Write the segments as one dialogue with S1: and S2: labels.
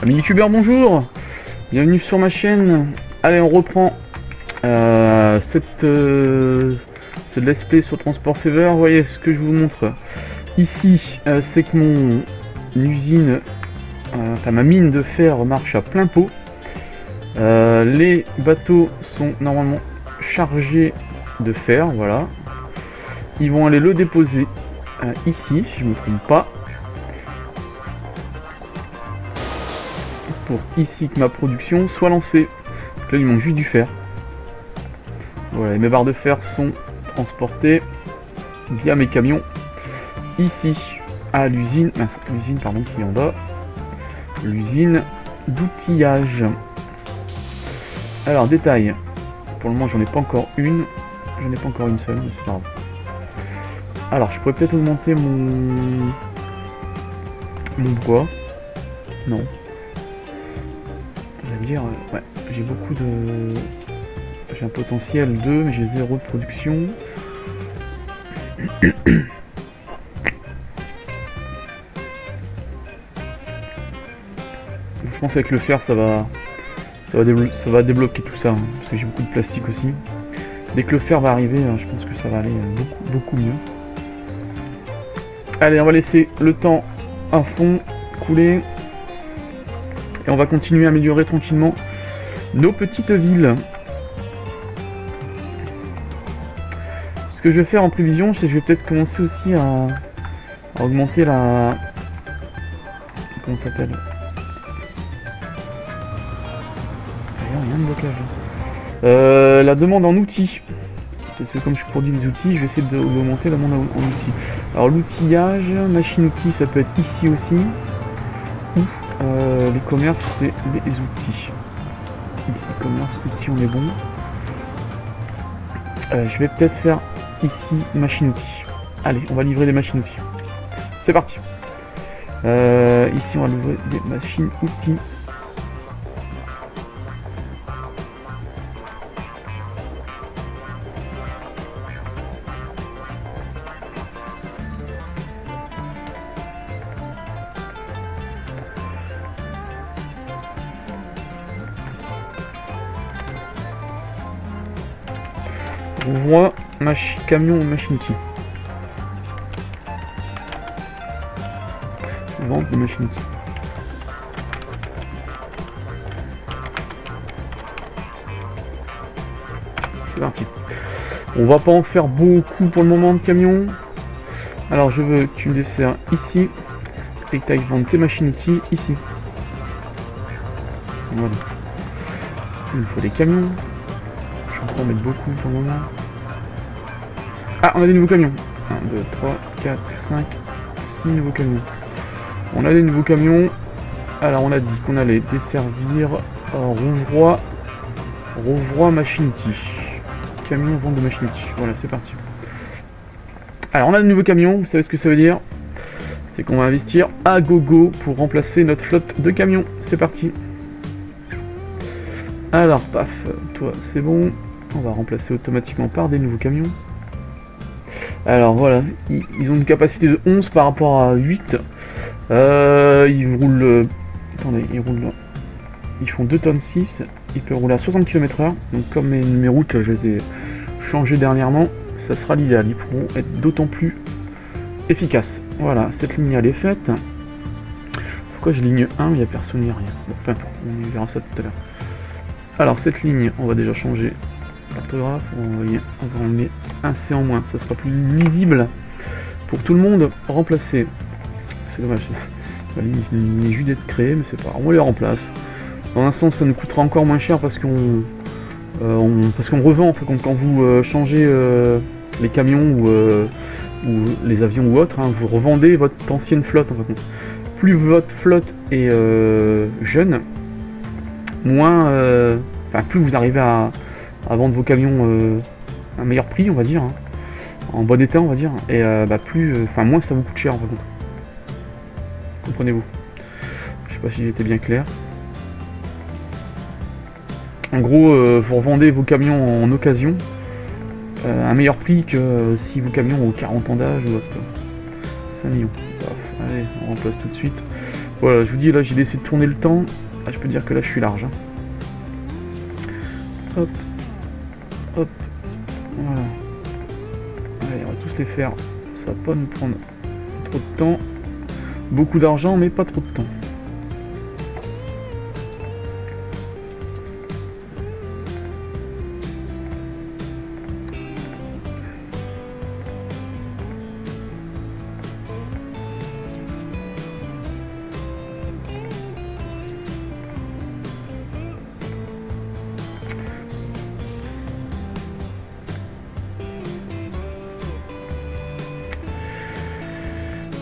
S1: Amis youtubeurs, bonjour. Bienvenue sur ma chaîne. Allez, on reprend ce let's play sur Transport Fever. Vous voyez ce que je vous montre ici, c'est que mon usine, enfin ma mine de fer marche à plein pot. Les bateaux sont normalement chargés de fer, voilà. Ils vont aller le déposer ici, si je me trompe pas. Pour ici que ma production soit lancée. Donc là il manque juste du fer. Voilà, et mes barres de fer sont transportées via mes camions ici à l'usine, l'usine pardon qui est en bas, l'usine d'outillage. Alors détail, pour le moment j'en ai pas encore une, seule, mais c'est pas grave. Alors je pourrais peut-être augmenter mon bois, non. J'allais dire, ouais, j'ai beaucoup de... J'ai un potentiel 2, mais j'ai 0 de production. Je pense qu'avec le fer, ça va débloquer tout ça, hein, parce que j'ai beaucoup de plastique aussi. Dès que le fer va arriver, je pense que ça va aller beaucoup mieux. Allez, on va laisser le temps à fond couler. Et on va continuer à améliorer tranquillement nos petites villes. Ce que je vais faire en prévision, c'est que je vais peut-être commencer aussi à augmenter la... Comment ça s'appelle? Rien de blocage. La demande en outils. Parce que comme je produis des outils, je vais essayer d'augmenter la demande en outils. Alors l'outillage, machine-outil, ça peut être ici aussi. Les commerces, c'est les outils. Ici, commerce, outils, on est bon. Je vais peut-être faire ici machine-outils. Allez, on va livrer des machines-outils. C'est parti. Ici, on va livrer des machines-outils. Voie, camion, machine-outil. Vente de machine-outil. C'est parti. On va pas en faire beaucoup pour le moment de camions. Alors je veux que tu me desserres ici et que tu ailles vendre tes machines-outils ici. Voilà. Il me faut des camions. Je vais en mettre beaucoup pour le moment. Ah, on a des nouveaux camions. 1, 2, 3, 4, 5, 6 nouveaux camions. On a des nouveaux camions. Alors on a dit qu'on allait desservir Rouvroy machine-outil. Camion vente de machine-outil. Voilà, c'est parti. Alors on a de nouveaux camions, vous savez ce que ça veut dire? C'est qu'on va investir à gogo pour remplacer notre flotte de camions. C'est parti. Alors paf, toi c'est bon. On va remplacer automatiquement par des nouveaux camions. Alors voilà, ils ont une capacité de 11 par rapport à 8. Ils roulent... attendez, ils font 2 tonnes 6. Ils peuvent rouler à 60 km/h. Donc comme mes routes, je les ai changées dernièrement, ça sera l'idéal. Ils pourront être d'autant plus efficaces. Voilà, cette ligne elle est faite. Pourquoi je ligne 1, il n'y a personne, il n'y a rien. Bon, peu importe, on verra ça tout à l'heure. Alors cette ligne, on va déjà changer l'orthographe, on va enlever un C en moins, ça sera plus lisible pour tout le monde. Remplacer, c'est dommage, la ligne est juste d'être créée, mais c'est pas grave, on les remplace. Dans l'instant ça nous coûtera encore moins cher parce qu'on revend, enfin, quand vous changez les camions ou les avions ou autres, hein, vous revendez votre ancienne flotte en fait. Plus votre flotte est jeune, moins, plus vous arrivez à vendre vos camions à un meilleur prix, on va dire, hein, en bon état, on va dire, et moins ça vous coûte cher en fait. Comprenez-vous? Je sais pas si j'étais bien clair. En gros, vous revendez vos camions en occasion à un meilleur prix que si vos camions ont 40 ans d'âge ou autre. 5 millions. Allez, on remplace tout de suite. Voilà, je vous dis, là j'ai décidé de tourner le temps. Ah, je peux dire que là je suis large. Hein. Hop, hop, voilà. Allez, on va tous les faire. Ça va pas nous prendre trop de temps. Beaucoup d'argent, mais pas trop de temps.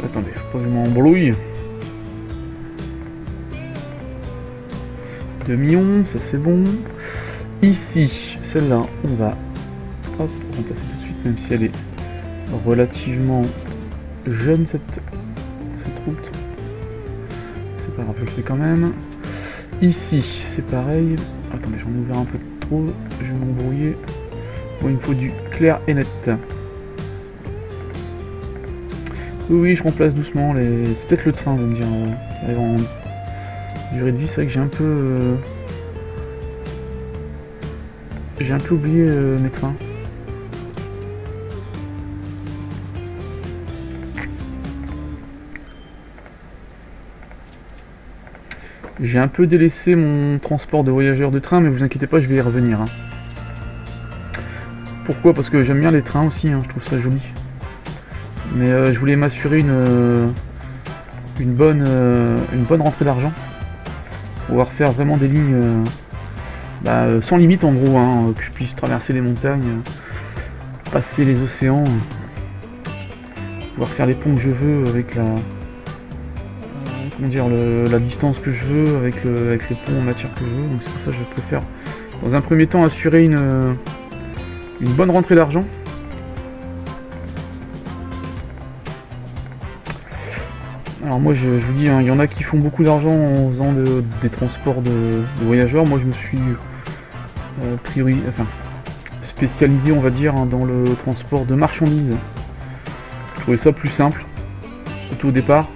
S1: Attendez, faut pas que je m'embrouille. 2 millions, ça c'est bon. Ici, celle-là, on va hop, remplacer tout de suite, même si elle est relativement jeune cette route. C'est pas grave, je le fais quand même. Ici, c'est pareil. Attendez, j'en ai ouvert un peu trop, je vais m'embrouiller. Bon, il me faut du clair et net. Oui, je remplace doucement les... C'est peut-être le train, vous me dire, qui arrive en durée de vie. C'est vrai que j'ai un peu... J'ai un peu oublié mes trains. J'ai un peu délaissé mon transport de voyageurs de train, mais vous inquiétez pas, je vais y revenir. Hein. Pourquoi? Parce que j'aime bien les trains aussi, hein, je trouve ça joli. Mais je voulais m'assurer une bonne rentrée d'argent. Pouvoir faire vraiment des lignes sans limite en gros, hein, que je puisse traverser les montagnes, passer les océans, pouvoir faire les ponts que je veux avec la la distance que je veux, avec les ponts en matière que je veux. Donc c'est pour ça que je préfère dans un premier temps assurer une bonne rentrée d'argent. Alors moi je vous dis, hein, il y en a qui font beaucoup d'argent en faisant des transports de voyageurs. Moi je me suis spécialisé, on va dire, hein, dans le transport de marchandises. Je trouvais ça plus simple, surtout au départ.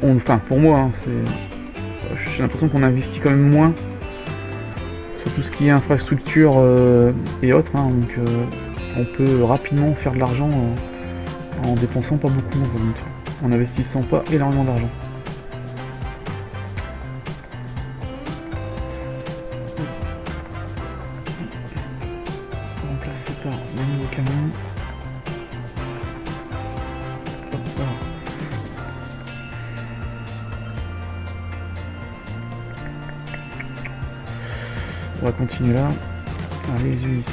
S1: Enfin pour moi, hein, j'ai l'impression qu'on investit quand même moins sur tout ce qui est infrastructure et autres. Hein, donc on peut rapidement faire de l'argent en dépensant pas beaucoup, en investissant pas énormément d'argent. Remplacer par le nouveau camion. Hop, voilà. On va continuer là. Allez, les Ulysses.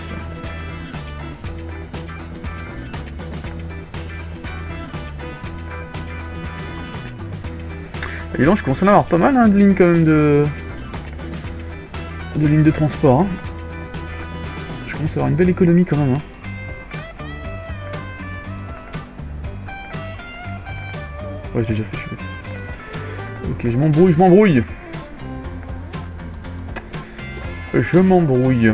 S1: Et donc je commence à en avoir pas mal, hein, de lignes quand même de lignes de transport. Hein. Je commence à avoir une belle économie quand même. Hein. Ouais, j'ai déjà fait, je suis bête. Ok, je m'embrouille. Je m'embrouille.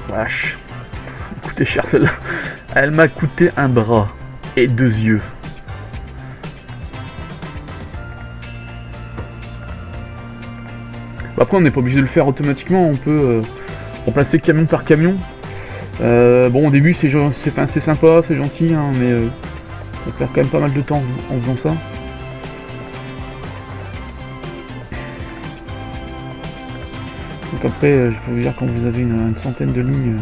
S1: Vache. Elle m'a coûté cher celle-là. Elle m'a coûté un bras et 2 yeux. Après on n'est pas obligé de le faire automatiquement, on peut remplacer camion par camion. Bon au début c'est sympa, c'est gentil, hein, mais on perd quand même pas mal de temps en faisant ça. Donc après je peux vous dire, quand vous avez une centaine de lignes,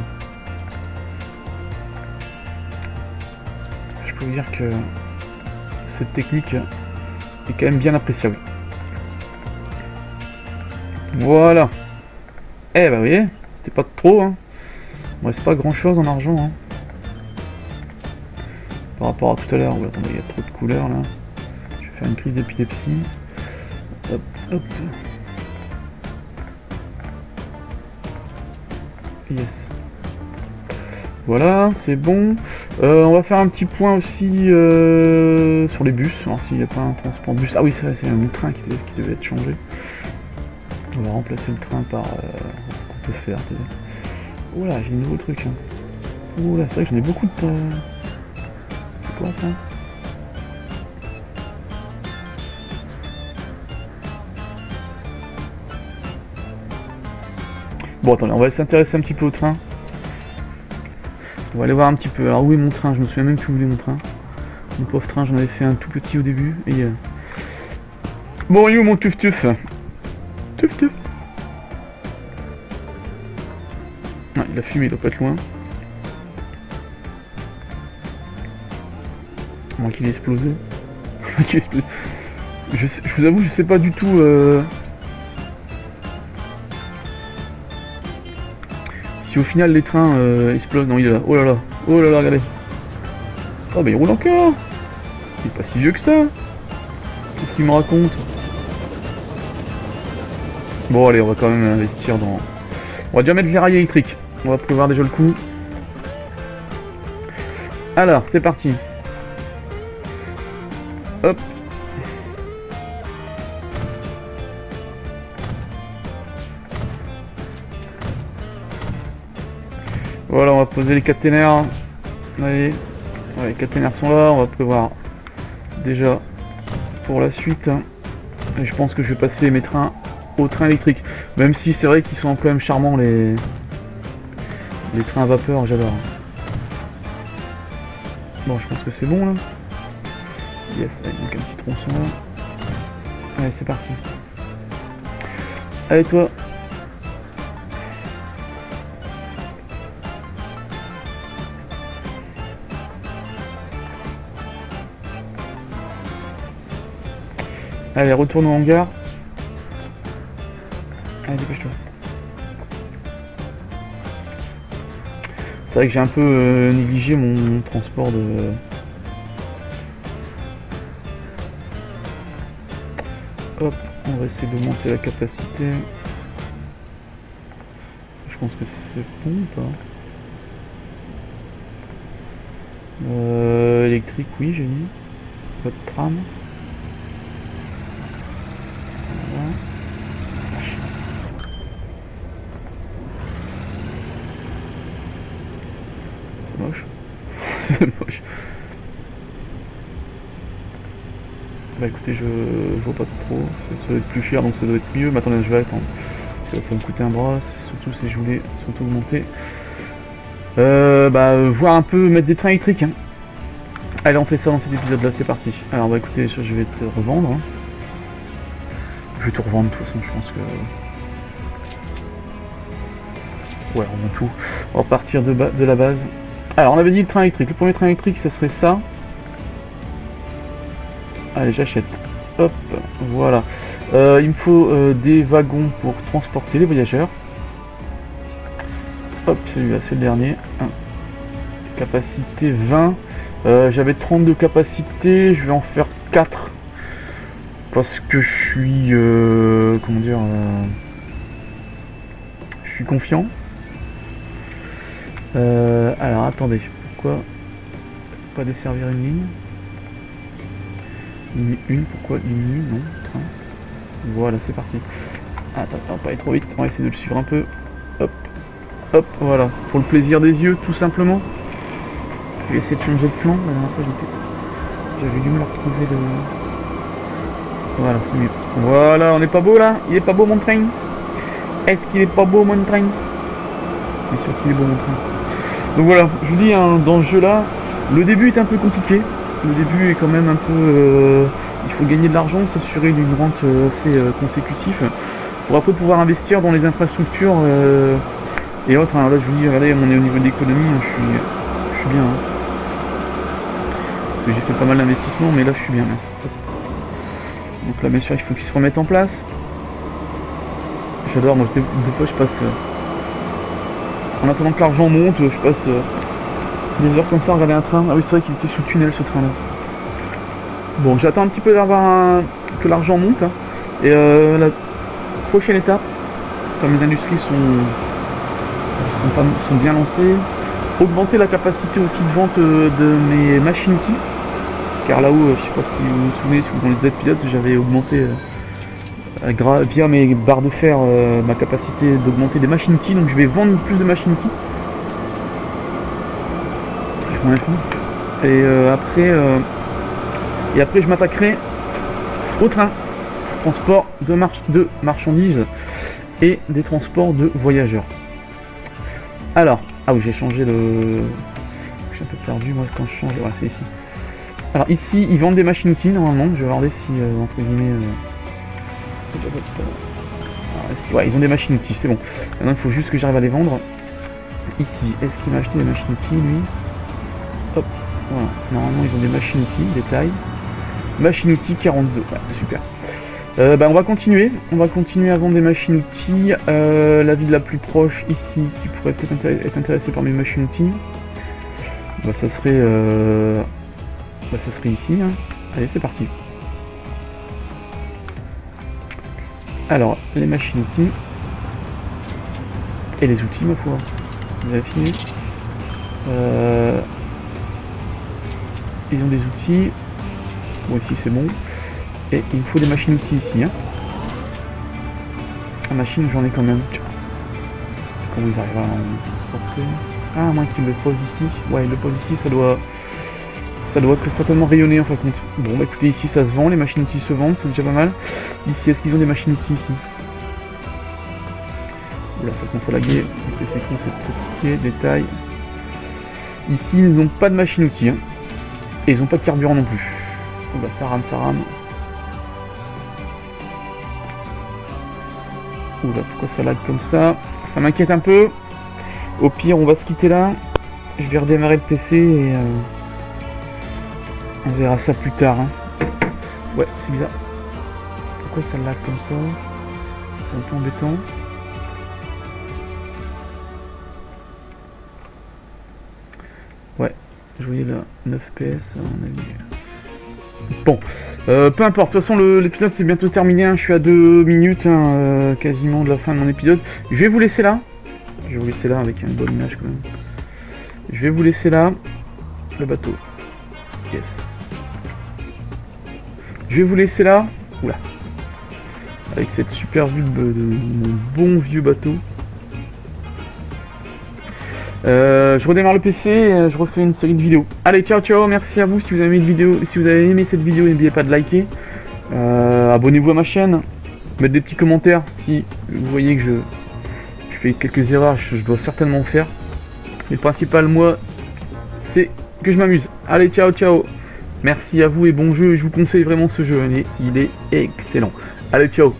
S1: je peux vous dire que cette technique est quand même bien appréciable. Voilà. Eh bah vous voyez, c'est pas trop, hein. Bon, c'est pas grand chose en argent, hein. Par rapport à tout à l'heure. Oh, attendez, il y a trop de couleurs là. Je vais faire une crise d'épilepsie. Hop, hop. Yes. Voilà, c'est bon. On va faire un petit point aussi sur les bus, voir s'il n'y a pas un transport de bus. Ah oui, ça c'est un train qui devait être changé. On va remplacer le train par peut faire. Oh là, j'ai des nouveaux trucs. Hein. Oh là, c'est vrai que j'en ai beaucoup de... C'est quoi ça? Bon, attendez, on va s'intéresser un petit peu au train. On va aller voir un petit peu. Alors, où est mon train? Je me souviens même plus où est mon train. Mon pauvre train, j'en avais fait un tout petit au début. Et bon, il est où mon tuf tuf? Tuf tuf. Ah, il a fumé, il doit pas être loin. À moins qu'il ait explosé. Je vous avoue, je sais pas du tout... Si au final les trains explosent... Non, il est là. Oh là là. Oh là là, regardez. Oh bah il roule encore. Il est pas si vieux que ça. Qu'est-ce qu'il me raconte? Bon allez, on va quand même investir dans... On va déjà mettre les rails électriques. On va prévoir déjà le coup. Alors, c'est parti. Hop. Voilà, on va poser les caténaires. Allez. Ouais, les caténaires sont là. On va prévoir déjà pour la suite. Et je pense que je vais passer mes trains au train électrique. Même si c'est vrai qu'ils sont quand même charmants les trains à vapeur, j'adore. Bon, je pense que c'est bon là. Yes, il manque un petit tronçon là. Allez, c'est parti. Allez toi. Allez, retourne au hangar. Allez, dépêche-toi. C'est vrai que j'ai un peu négligé mon transport de... Hop, on va essayer d'augmenter la capacité. Je pense que c'est bon ou pas? Électrique, oui, j'ai dit. Pas de tram. Voilà. C'est moche. C'est moche. Bah écoutez, je vois pas trop. Ça doit être plus cher donc ça doit être mieux. Mais attendez, je vais attendre. Parce que ça va me coûter un bras. Surtout si je voulais surtout augmenter. Voir un peu mettre des trains électriques. Hein. Allez, on fait ça dans cet épisode là, c'est parti. Alors bah écoutez, je vais te revendre. Hein. Je vais tout revendre de toute façon, je pense que... Ouais, on vend tout. On va partir de la base. Alors, on avait dit le train électrique. Le premier train électrique, ça serait ça. Allez, j'achète. Hop, voilà. Il me faut des wagons pour transporter les voyageurs. Hop, celui-là, c'est le dernier. Capacité 20. J'avais 32 capacités. Je vais en faire 4. Parce que je suis... comment dire... je suis confiant. Alors attendez, pourquoi pas desservir une ligne? Ligne 1, pourquoi ligne 1? Non, train. Voilà, c'est parti. Attends, pas aller trop vite, on va essayer de le suivre un peu. Hop, hop, voilà. Pour le plaisir des yeux, tout simplement. Je vais essayer de changer de plan. La dernière fois, j'avais du mal à retrouver le... Voilà, c'est mieux. Voilà, on est pas beau là? Il est pas beau mon train? Est-ce qu'il est pas beau mon train? Bien sûr qu'il est beau mon train. Donc voilà, je vous dis, hein, dans ce jeu là, le début est un peu compliqué. Le début est quand même un peu... il faut gagner de l'argent, s'assurer d'une rente assez consécutive pour après pouvoir investir dans les infrastructures et autres. Alors là je vous dis, regardez, on est au niveau de l'économie, je suis bien. Hein. J'ai fait pas mal d'investissements, mais là je suis bien. Merci. Donc là bien sûr il faut qu'ils se remettent en place. J'adore, moi des fois je passe... en attendant que l'argent monte, je passe des heures comme ça à regarder un train. Ah oui, c'est vrai qu'il était sous tunnel ce train là. Bon, j'attends un petit peu d'avoir que l'argent monte. Hein. Et la prochaine étape, comme les industries sont bien lancées, augmenter la capacité aussi de vente de mes machines-outils. Car là où, je sais pas si vous vous souvenez, dans les épisodes, j'avais augmenté via mes barres de fer, ma capacité d'augmenter des machines-outils, donc je vais vendre plus de machines-outils. Je prends un coup. Et après je m'attaquerai au train, transport de marchandises et des transports de voyageurs. Alors, ah oui, j'ai changé le... Je suis un peu perdu moi quand je change, voilà c'est ici. Alors ici ils vendent des machines-outils normalement, je vais regarder si entre guillemets... ouais, ils ont des machines-outils, c'est bon. Maintenant il faut juste que j'arrive à les vendre. Ici, est-ce qu'il m'a acheté des machines-outils lui? Hop, voilà, normalement ils ont des machines-outils, détail. Machine-outils 42, ouais, super. On va continuer à vendre des machines-outils. La ville la plus proche ici, qui pourrait peut-être être intéressée par mes machines-outils, ça serait ici, hein. Allez, c'est parti. Alors, les machines-outils et les outils, ma foi. Vous avez fini. Ils ont des outils. Bon, ici c'est bon. Et il me faut des machines-outils ici. Hein. La machine, j'en ai quand même. Comment ils arrivent à en transporter? Ah, à moins qu'ils le posent ici. Ouais, ils le posent ici, ça doit certainement rayonner en fin de compte. Bon, bah écoutez, ici ça se vend, les machines-outils se vendent, c'est déjà pas mal. Ici, est-ce qu'ils ont des machines-outils ici? Oula, ça commence à laguer. C'est con, c'est petit détail. Ici, ils n'ont pas de machines-outils. Hein. Et ils n'ont pas de carburant non plus. Oh bah ça rame, ça rame. Oula, pourquoi ça lag comme ça? Ça m'inquiète un peu. Au pire, on va se quitter là. Je vais redémarrer le PC et on verra ça plus tard. Hein. Ouais, c'est bizarre. Pourquoi ça lag comme ça? C'est un peu embêtant. Ouais, je voyais là 9 PS à mon avis. Bon, peu importe, de toute façon l'épisode c'est bientôt terminé, hein. Je suis à 2 minutes hein, quasiment de la fin de mon épisode. Je vais vous laisser là. Je vais vous laisser là avec une bonne image quand même. Je vais vous laisser là. Le bateau. Yes. Je vais vous laisser là. Oula. Avec cette super vue de mon bon vieux bateau. Je redémarre le PC et je refais une série de vidéos. Allez, ciao ciao, merci à vous si vous avez aimé cette vidéo, n'oubliez pas de liker. Abonnez-vous à ma chaîne, mettre des petits commentaires si vous voyez que je fais quelques erreurs, je dois certainement faire. Mais le principal, moi, c'est que je m'amuse. Allez, ciao ciao. Merci à vous et bon jeu, je vous conseille vraiment ce jeu, il est excellent. Allez, ciao.